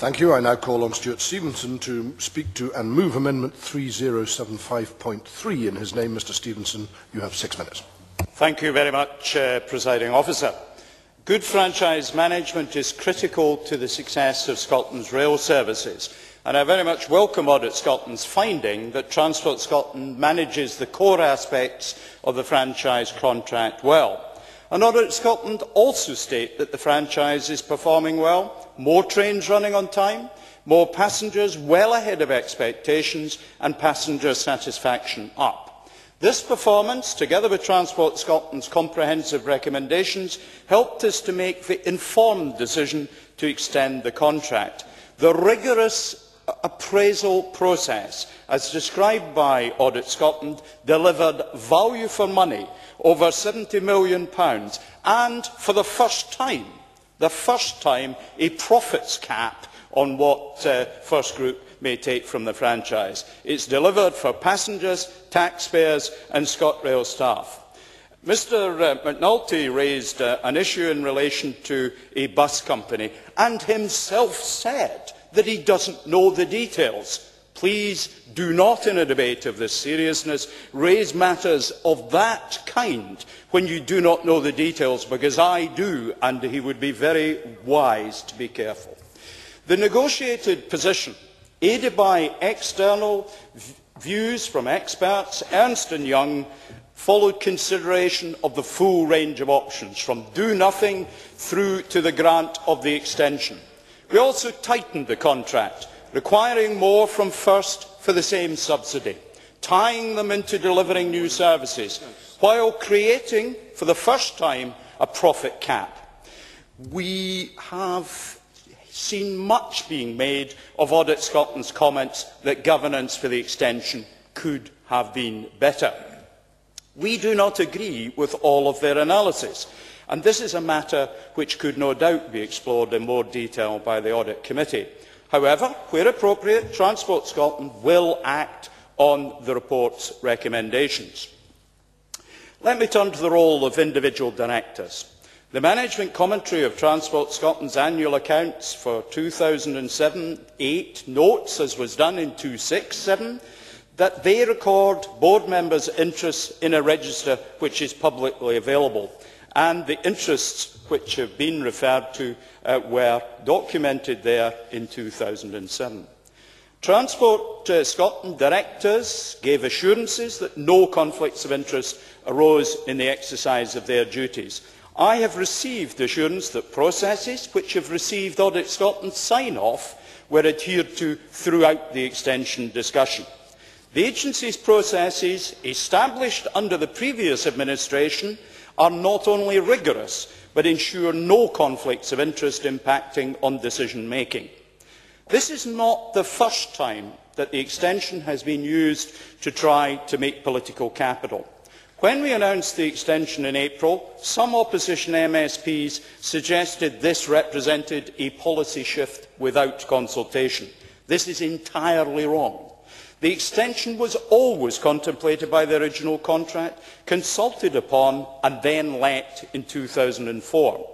Thank you. I now call on Stuart Stevenson to speak to and move Amendment 3075.3 in his name. Mr Stevenson, you have 6 minutes. Thank you very much, Presiding Officer. Good franchise management is critical to the success of Scotland's rail services, and I very much welcome Audit Scotland's finding that Transport Scotland manages the core aspects of the franchise contract well. And Audit Scotland also state that the franchise is performing well, more trains running on time, more passengers well ahead of expectations, and passenger satisfaction up. This performance, together with Transport Scotland's comprehensive recommendations, helped us to make the informed decision to extend the contract. The rigorous appraisal process, as described by Audit Scotland, delivered value for money, over £70 million, and for the first time, a profits cap on what First Group may take from the franchise. It's delivered for passengers, taxpayers and ScotRail staff. Mr McNulty raised an issue in relation to a bus company and himself said that he doesn't know the details. Please do not, in a debate of this seriousness, raise matters of that kind when you do not know the details, because I do, and he would be very wise to be careful. The negotiated position, aided by external views from experts, Ernst & Young, followed consideration of the full range of options, from do nothing through to the grant of the extension. We also tightened the contract, requiring more from First for the same subsidy, tying them into delivering new services, while creating, for the first time, a profit cap. We have seen much being made of Audit Scotland's comments that governance for the extension could have been better. We do not agree with all of their analysis, and this is a matter which could no doubt be explored in more detail by the Audit Committee. However, where appropriate, Transport Scotland will act on the report's recommendations. Let me turn to the role of individual directors. The management commentary of Transport Scotland's annual accounts for 2007-8 notes, as was done in 2006-7, that they record board members' interests in a register which is publicly available, and the interests which have been referred to were documented there in 2007. Transport Scotland directors gave assurances that no conflicts of interest arose in the exercise of their duties. I have received assurance that processes which have received Audit Scotland's sign-off were adhered to throughout the extension discussion. The agency's processes, established under the previous administration, are not only rigorous, but ensure no conflicts of interest impacting on decision-making. This is not the first time that the extension has been used to try to make political capital. When we announced the extension in April, some opposition MSPs suggested this represented a policy shift without consultation. This is entirely wrong. The extension was always contemplated by the original contract, consulted upon and then let in 2004.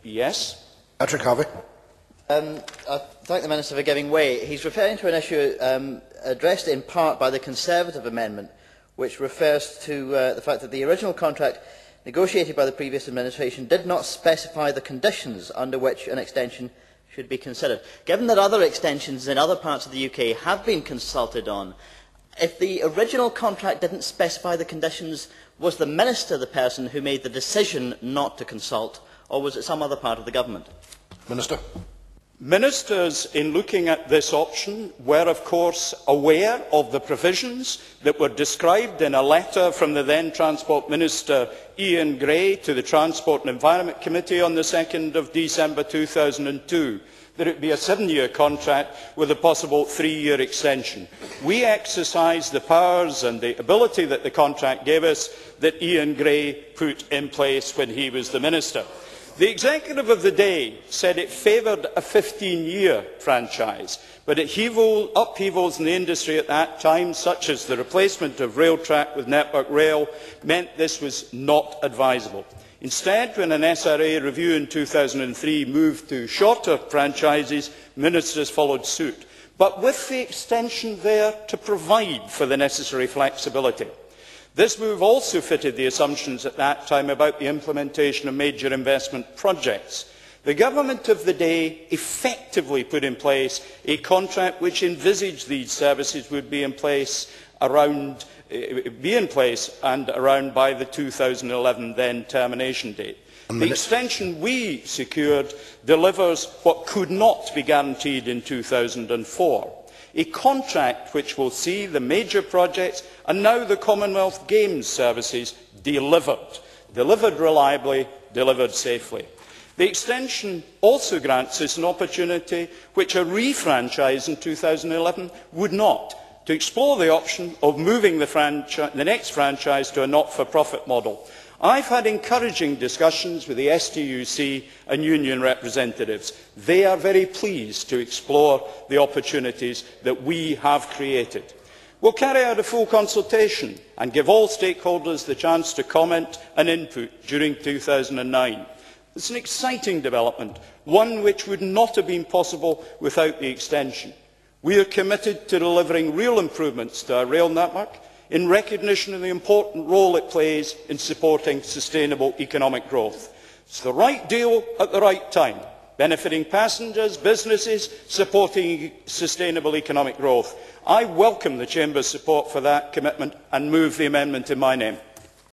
Yes? Patrick Harvey. I thank the Minister for giving way. He's referring to an issue addressed in part by the Conservative amendment, which refers to the fact that the original contract negotiated by the previous administration did not specify the conditions under which an extension should be considered. Given that other extensions in other parts of the UK have been consulted on, if the original contract didn't specify the conditions, was the Minister the person who made the decision not to consult, or was it some other part of the government? Minister. Ministers, in looking at this option, were of course aware of the provisions that were described in a letter from the then Transport Minister Ian Gray to the Transport and Environment Committee on the 2nd of December 2002, that it would be a 7-year contract with a possible 3-year extension. We exercised the powers and the ability that the contract gave us that Ian Gray put in place when he was the Minister. The executive of the day said it favoured a 15-year franchise, but upheavals in the industry at that time, such as the replacement of rail track with Network Rail, meant this was not advisable. Instead, when an SRA review in 2003 moved to shorter franchises, ministers followed suit, but with the extension there to provide for the necessary flexibility. This move also fitted the assumptions at that time about the implementation of major investment projects. The government of the day effectively put in place a contract which envisaged these services would be in place and around by the 2011 then termination date. The extension we secured delivers what could not be guaranteed in 2004. A contract which will see the major projects and now the Commonwealth Games services delivered reliably, delivered safely. The extension also grants us an opportunity which a refranchise in 2011 would not, to explore the option of moving the next franchise to a not-for-profit model. I've had encouraging discussions with the STUC and union representatives. They are very pleased to explore the opportunities that we have created. We'll carry out a full consultation and give all stakeholders the chance to comment and input during 2009. It's an exciting development, one which would not have been possible without the extension. We are committed to delivering real improvements to our rail network in recognition of the important role it plays in supporting sustainable economic growth. It's the right deal at the right time, benefiting passengers, businesses, supporting sustainable economic growth. I welcome the Chamber's support for that commitment and move the amendment in my name.